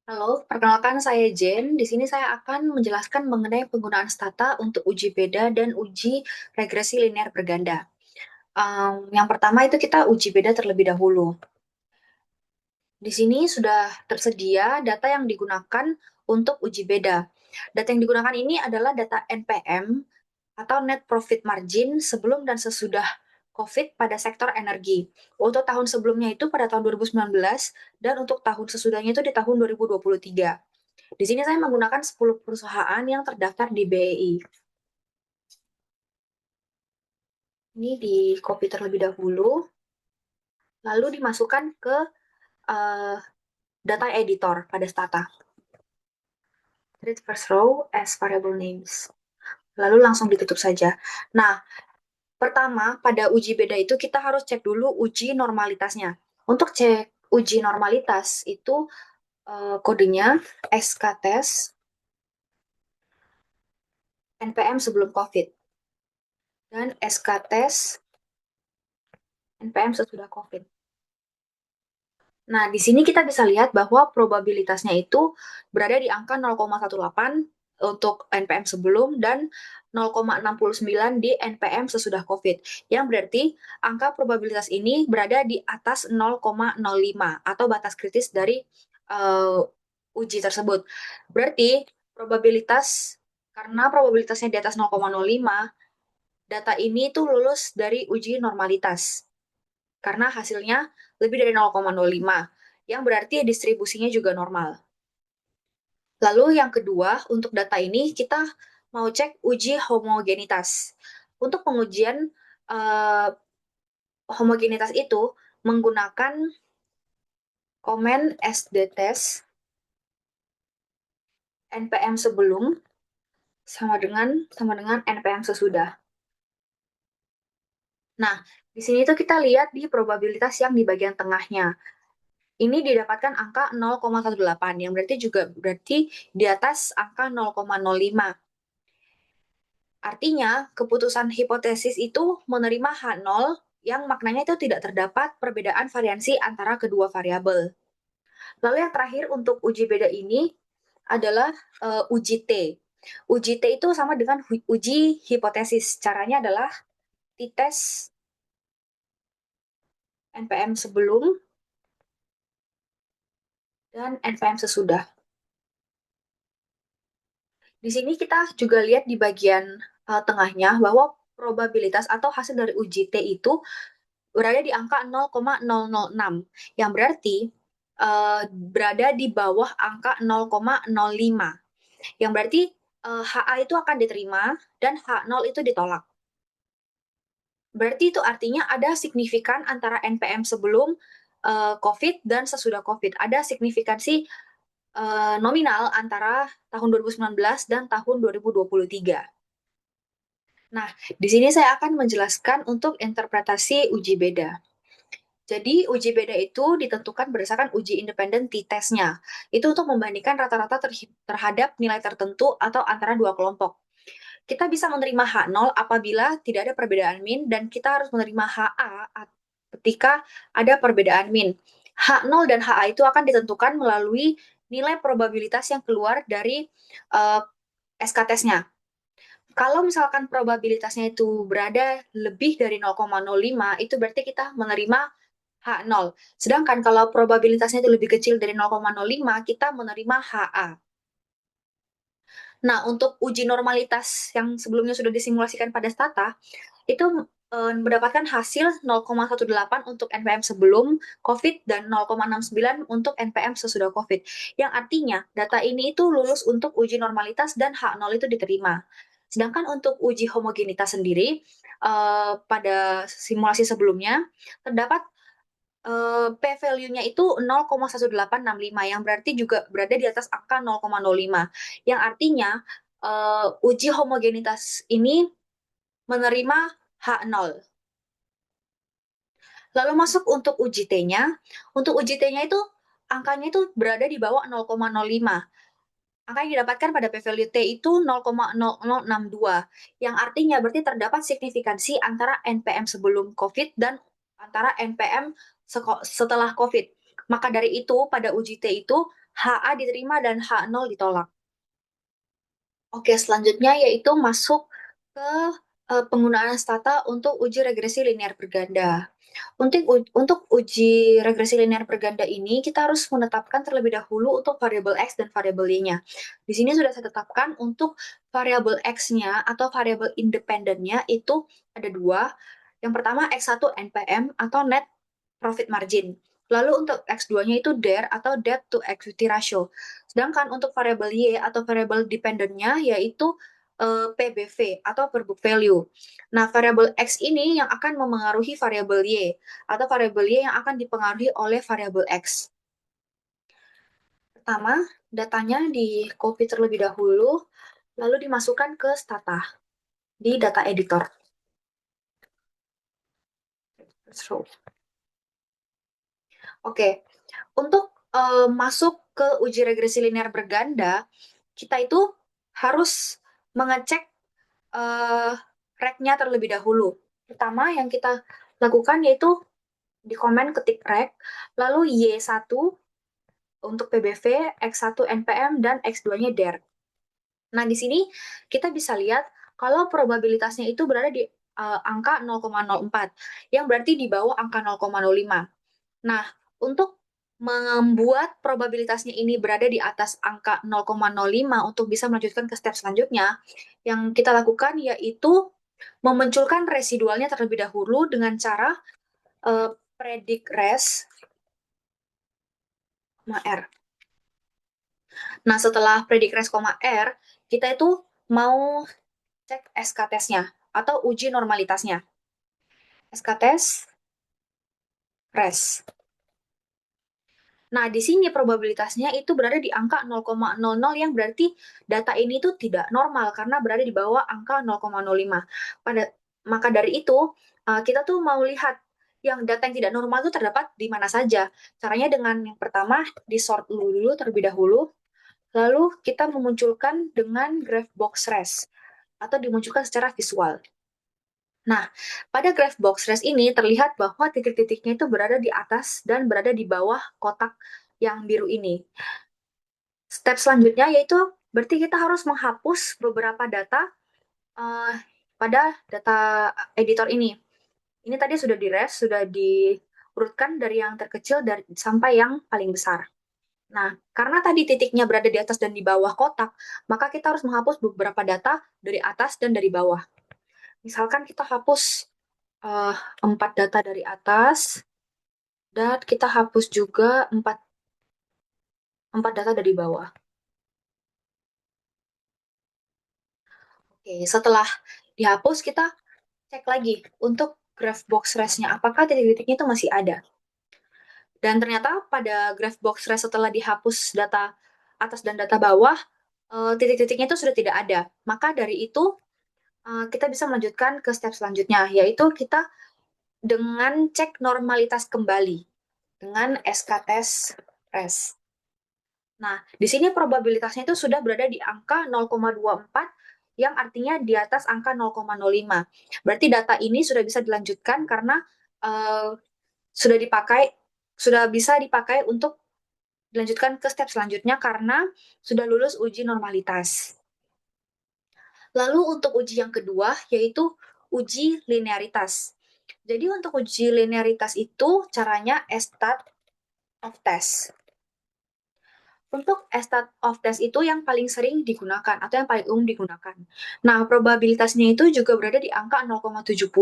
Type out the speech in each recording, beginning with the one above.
Halo, perkenalkan saya Jen. Di sini saya akan menjelaskan mengenai penggunaan stata untuk uji beda dan uji regresi linear berganda. Yang pertama itu kita uji beda terlebih dahulu. Di sini sudah tersedia data yang digunakan untuk uji beda. Data yang digunakan ini adalah data NPM atau Net Profit Margin sebelum dan sesudah COVID pada sektor energi. Untuk tahun sebelumnya itu pada tahun 2019 dan untuk tahun sesudahnya itu di tahun 2023. Di sini saya menggunakan 10 perusahaan yang terdaftar di BEI. Ini di copy terlebih dahulu, lalu dimasukkan ke uh, data editor pada Stata. Read first row as variable names. Lalu langsung ditutup saja. Nah, pertama pada uji beda itu kita harus cek dulu uji normalitasnya. Untuk cek uji normalitas itu kodenya SKTest NPM sebelum COVID dan SKTest NPM sesudah COVID. Nah, di sini kita bisa lihat bahwa probabilitasnya itu berada di angka 0,18 untuk NPM sebelum dan 0,69 di NPM sesudah COVID. Yang berarti angka probabilitas ini berada di atas 0,05 atau batas kritis dari uh, uji tersebut. Berarti karena probabilitasnya di atas 0,05, data ini tuh lulus dari uji normalitas karena hasilnya lebih dari 0,05, yang berarti distribusinya juga normal. Lalu yang kedua, untuk data ini kita mau cek uji homogenitas. Untuk pengujian uh, homogenitas itu menggunakan komen SDTest NPM sebelum sama dengan NPM sesudah. Nah, di sini tuh kita lihat di probabilitas yang di bagian tengahnya. Ini didapatkan angka 0,18 yang berarti di atas angka 0,05. Artinya, keputusan hipotesis itu menerima H0 yang maknanya itu tidak terdapat perbedaan variansi antara kedua variabel. Lalu yang terakhir untuk uji beda ini adalah uji T. Uji T itu sama dengan uji hipotesis. Caranya adalah t-test NPM sebelum dan NPM sesudah. Di sini kita juga lihat di bagian tengahnya bahwa probabilitas atau hasil dari uji T itu berada di angka 0,006, yang berarti berada di bawah angka 0,05, yang berarti HA itu akan diterima dan H0 itu ditolak. Berarti itu artinya ada signifikan antara NPM sebelum COVID dan sesudah COVID. Ada signifikansi nominal antara tahun 2019 dan tahun 2023. Nah, di sini saya akan menjelaskan untuk interpretasi uji beda. Jadi, uji beda itu ditentukan berdasarkan uji independen t-testnya. Itu untuk membandingkan rata-rata terhadap nilai tertentu atau antara dua kelompok. Kita bisa menerima H0 apabila tidak ada perbedaan min, dan kita harus menerima HA ketika ada perbedaan min. H0 dan HA itu akan ditentukan melalui nilai probabilitas yang keluar dari SK-testnya. Kalau misalkan probabilitasnya itu berada lebih dari 0,05, itu berarti kita menerima H0. Sedangkan kalau probabilitasnya itu lebih kecil dari 0,05, kita menerima HA. Nah, untuk uji normalitas yang sebelumnya sudah disimulasikan pada Stata, itu mendapatkan hasil 0,18 untuk NPM sebelum COVID dan 0,69 untuk NPM sesudah COVID. Yang artinya data ini itu lulus untuk uji normalitas dan H0 itu diterima. Sedangkan untuk uji homogenitas sendiri, pada simulasi sebelumnya, terdapat P-value-nya itu 0,1865, yang berarti juga berada di atas angka 0,05. Yang artinya uji homogenitas ini menerima H0. Lalu masuk untuk uji T-nya. Untuk uji T-nya itu angkanya itu berada di bawah 0,05. Angka yang didapatkan pada p-value T itu 0,0062, yang artinya berarti terdapat signifikansi antara NPM sebelum COVID dan antara NPM setelah COVID. Maka dari itu, pada uji T itu HA diterima dan H0 ditolak. Oke, selanjutnya yaitu masuk ke penggunaan stata untuk uji regresi linear berganda. Untuk uji regresi linear berganda ini, kita harus menetapkan terlebih dahulu untuk variabel X dan variabel Y-nya. Di sini sudah saya tetapkan untuk variabel X-nya atau variabel independennya itu ada dua. Yang pertama X1 NPM atau net profit margin. Lalu untuk X2-nya itu DER atau debt to equity ratio. Sedangkan untuk variabel Y atau variabel dependent-nya yaitu PBV atau per book value. Nah, variabel X ini yang akan memengaruhi variabel Y atau variabel Y yang akan dipengaruhi oleh variabel X. Pertama, datanya di copy terlebih dahulu, lalu dimasukkan ke stata di data editor. Oke, untuk masuk ke uji regresi linear berganda, kita itu harus mengecek uh, rec-nya terlebih dahulu. Pertama yang kita lakukan yaitu di komen ketik rec, lalu Y1 untuk PBV, X1 NPM, dan X2-nya DER. Nah, di sini kita bisa lihat kalau probabilitasnya itu berada di angka 0,04, yang berarti di bawah angka 0,05. Nah, untuk membuat probabilitasnya ini berada di atas angka 0,05 untuk bisa melanjutkan ke step selanjutnya, yang kita lakukan yaitu memunculkan residualnya terlebih dahulu dengan cara predict res R. Nah, setelah predict res, R, kita itu mau cek SK-testnya atau uji normalitasnya. SK-test res. Nah, di sini probabilitasnya itu berada di angka 0,00 yang berarti data ini tuh tidak normal karena berada di bawah angka 0,05. Maka dari itu, kita tuh mau lihat yang data yang tidak normal itu terdapat di mana saja. Caranya dengan yang pertama, di sort dulu terlebih dahulu, lalu kita memunculkan dengan graph box res atau dimunculkan secara visual. Nah, pada graph box res ini terlihat bahwa titik-titiknya itu berada di atas dan berada di bawah kotak yang biru ini. Step selanjutnya yaitu berarti kita harus menghapus beberapa data uh, pada data editor ini. Ini tadi sudah sudah diurutkan dari yang terkecil sampai yang paling besar. Nah, karena tadi titiknya berada di atas dan di bawah kotak, maka kita harus menghapus beberapa data dari atas dan dari bawah. Misalkan kita hapus uh, 4 data dari atas, dan kita hapus juga 4 data dari bawah. Oke, setelah dihapus, kita cek lagi untuk graph box res-nya, apakah titik-titiknya itu masih ada. Dan ternyata pada graph box res setelah dihapus data atas dan data bawah, titik-titiknya itu sudah tidak ada. Maka dari itu, kita bisa melanjutkan ke step selanjutnya, yaitu kita dengan cek normalitas kembali dengan SK-test res. Nah, di sini probabilitasnya itu sudah berada di angka 0,24 yang artinya di atas angka 0,05. Berarti data ini sudah bisa dilanjutkan karena uh, sudah bisa dipakai untuk dilanjutkan ke step selanjutnya karena sudah lulus uji normalitas. Lalu untuk uji yang kedua yaitu uji linearitas. Jadi untuk uji linearitas itu caranya estat of test. Untuk estat of test itu yang paling sering digunakan atau yang paling umum digunakan. Nah, probabilitasnya itu juga berada di angka 0,70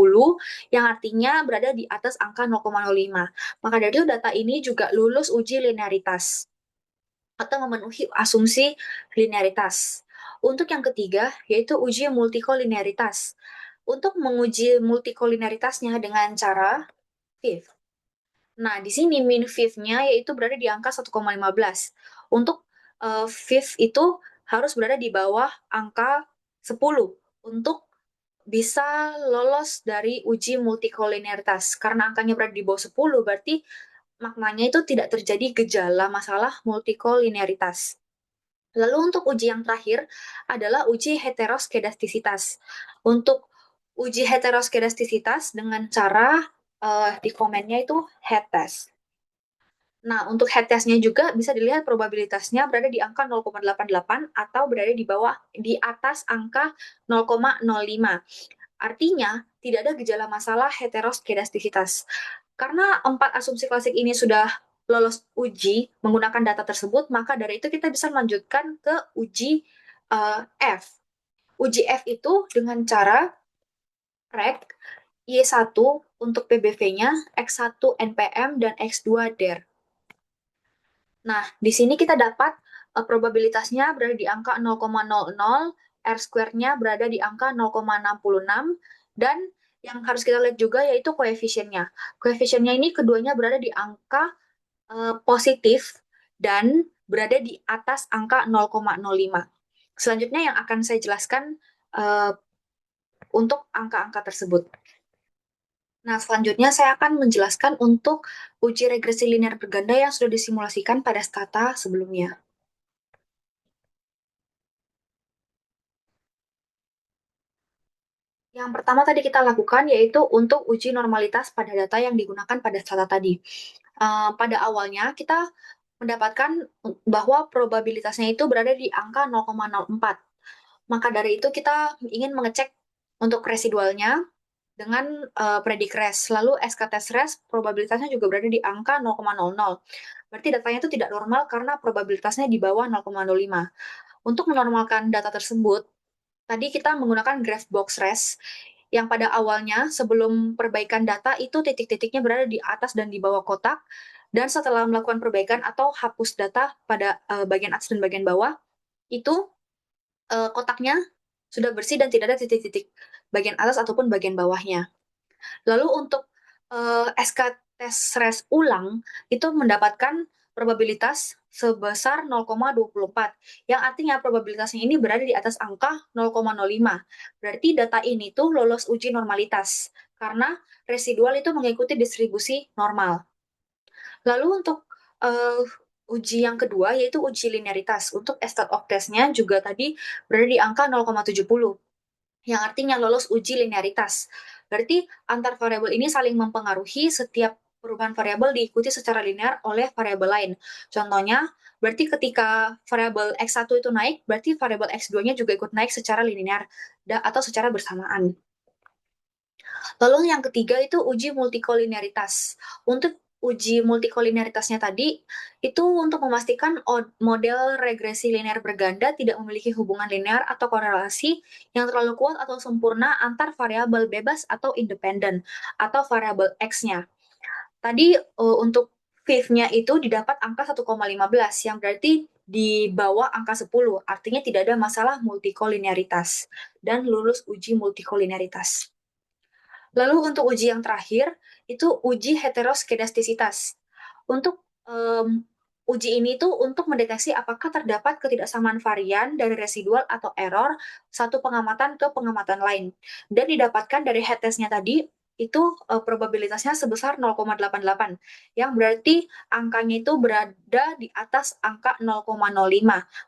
yang artinya berada di atas angka 0,05. Maka dari itu data ini juga lulus uji linearitas atau memenuhi asumsi linearitas. Untuk yang ketiga, yaitu uji multikolinearitas. Untuk menguji multikolinearitasnya dengan cara fifth. Nah, di sini min fifth-nya yaitu berada di angka 1,15. Untuk fifth itu harus berada di bawah angka 10 untuk bisa lolos dari uji multikolinearitas. Karena angkanya berada di bawah 10, berarti maknanya itu tidak terjadi gejala masalah multikolinearitas. Lalu untuk uji yang terakhir adalah uji heteroskedastisitas. Untuk uji heteroskedastisitas dengan cara di komennya itu head test. Nah, untuk head test-nya juga bisa dilihat probabilitasnya berada di angka 0,88 atau berada di atas angka 0,05. Artinya, tidak ada gejala masalah heteroskedastisitas. Karena 4 asumsi klasik ini sudah lolos uji menggunakan data tersebut, maka dari itu kita bisa melanjutkan ke uji F. Uji F itu dengan cara REC Y1 untuk PBV-nya, X1 NPM, dan X2 DER. Nah, di sini kita dapat probabilitasnya berada di angka 0,00, R square-nya berada di angka 0,66, dan yang harus kita lihat juga yaitu koefisiennya. Koefisiennya ini keduanya berada di angka positif dan berada di atas angka 0,05. Selanjutnya yang akan saya jelaskan uh, untuk angka-angka tersebut. Nah, selanjutnya saya akan menjelaskan untuk uji regresi linear berganda yang sudah disimulasikan pada stata sebelumnya. Yang pertama tadi kita lakukan yaitu untuk uji normalitas pada data yang digunakan pada stata tadi. Pada awalnya kita mendapatkan bahwa probabilitasnya itu berada di angka 0,04. Maka dari itu kita ingin mengecek untuk residualnya dengan predik res. Lalu SK-test res probabilitasnya juga berada di angka 0,00. Berarti datanya itu tidak normal karena probabilitasnya di bawah 0,05. Untuk menormalkan data tersebut, tadi kita menggunakan graph box res yang pada awalnya sebelum perbaikan data itu titik-titiknya berada di atas dan di bawah kotak, dan setelah melakukan perbaikan atau hapus data pada bagian atas dan bagian bawah, itu kotaknya sudah bersih dan tidak ada titik-titik bagian atas ataupun bagian bawahnya. Lalu untuk SK tes res ulang itu mendapatkan probabilitas sebesar 0,24, yang artinya probabilitasnya ini berada di atas angka 0,05. Berarti data ini tuh lolos uji normalitas karena residual itu mengikuti distribusi normal. Lalu untuk uh, uji yang kedua yaitu uji linearitas. Untuk stat of test-nya juga tadi berada di angka 0,70, yang artinya lolos uji linearitas. Berarti antar variabel ini saling mempengaruhi, setiap perubahan variabel diikuti secara linear oleh variabel lain. Contohnya, berarti ketika variabel X1 itu naik, berarti variabel X2-nya juga ikut naik secara linear atau secara bersamaan. Lalu yang ketiga itu uji multikolinearitas. Untuk uji multikolinearitasnya tadi, itu untuk memastikan model regresi linear berganda tidak memiliki hubungan linear atau korelasi yang terlalu kuat atau sempurna antar variabel bebas atau independen, atau variabel X-nya. Tadi untuk fifth-nya itu didapat angka 1,15, yang berarti di bawah angka 10, artinya tidak ada masalah multikolinearitas, dan lulus uji multikolinearitas. Lalu untuk uji yang terakhir, itu uji heteroskedastisitas. Untuk uji ini tuh untuk mendeteksi apakah terdapat ketidaksamaan varian dari residual atau error satu pengamatan ke pengamatan lain. Dan didapatkan dari head test-nya tadi, itu probabilitasnya sebesar 0,88, yang berarti angkanya itu berada di atas angka 0,05.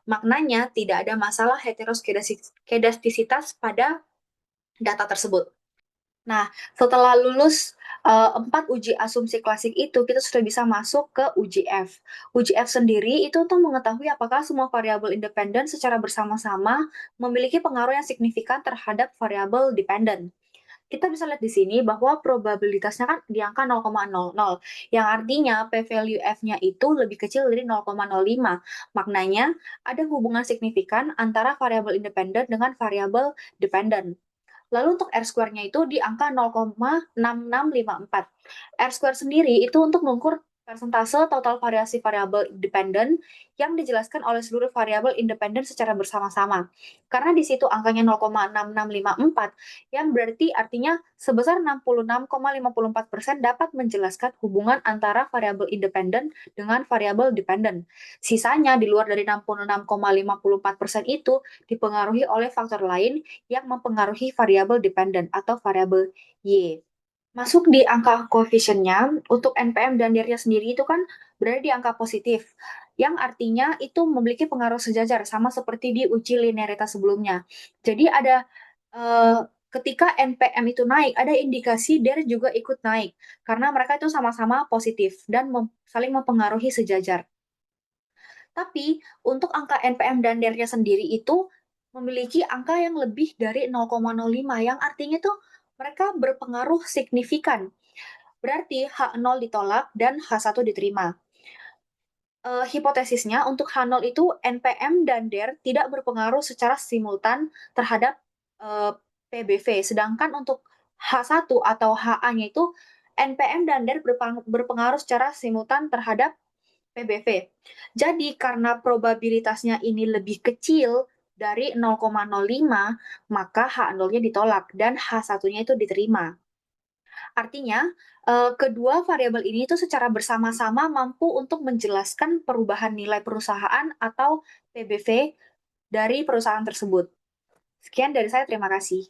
Maknanya tidak ada masalah heteroskedastisitas pada data tersebut. Nah, setelah lulus 4 uji asumsi klasik itu, kita sudah bisa masuk ke uji F. Uji F sendiri itu untuk mengetahui apakah semua variabel independen secara bersama-sama memiliki pengaruh yang signifikan terhadap variabel dependen. Kita bisa lihat di sini bahwa probabilitasnya kan di angka 0,00, yang artinya p-value F-nya itu lebih kecil dari 0,05. Maknanya ada hubungan signifikan antara variabel independen dengan variabel dependen. Lalu untuk R square-nya itu di angka 0,6654. R square sendiri itu untuk mengukur persentase total variasi variabel dependen yang dijelaskan oleh seluruh variabel independen secara bersama-sama. Karena di situ angkanya 0,6654, yang berarti artinya sebesar 66,54% dapat menjelaskan hubungan antara variabel independen dengan variabel dependen. Sisanya di luar dari 66,54% itu dipengaruhi oleh faktor lain yang mempengaruhi variabel dependen atau variabel Y. Masuk di angka koefisiennya, untuk NPM dan DIR-nya sendiri itu kan berada di angka positif, yang artinya itu memiliki pengaruh sejajar sama seperti di uji linearitas sebelumnya. Jadi ada ketika NPM itu naik, ada indikasi DER juga ikut naik, karena mereka itu sama-sama positif dan saling mempengaruhi sejajar. Tapi untuk angka NPM dan DER-nya sendiri itu memiliki angka yang lebih dari 0,05, yang artinya tuh mereka berpengaruh signifikan. Berarti H0 ditolak dan H1 diterima. Hipotesisnya untuk H0 itu NPM dan DER tidak berpengaruh secara simultan terhadap PBV, sedangkan untuk H1 atau HA-nya itu NPM dan DER berpengaruh secara simultan terhadap PBV. Jadi karena probabilitasnya ini lebih kecil dari 0,05, maka H0-nya ditolak dan H1-nya itu diterima. Artinya, kedua variabel ini itu secara bersama-sama mampu untuk menjelaskan perubahan nilai perusahaan atau PBV dari perusahaan tersebut. Sekian dari saya, terima kasih.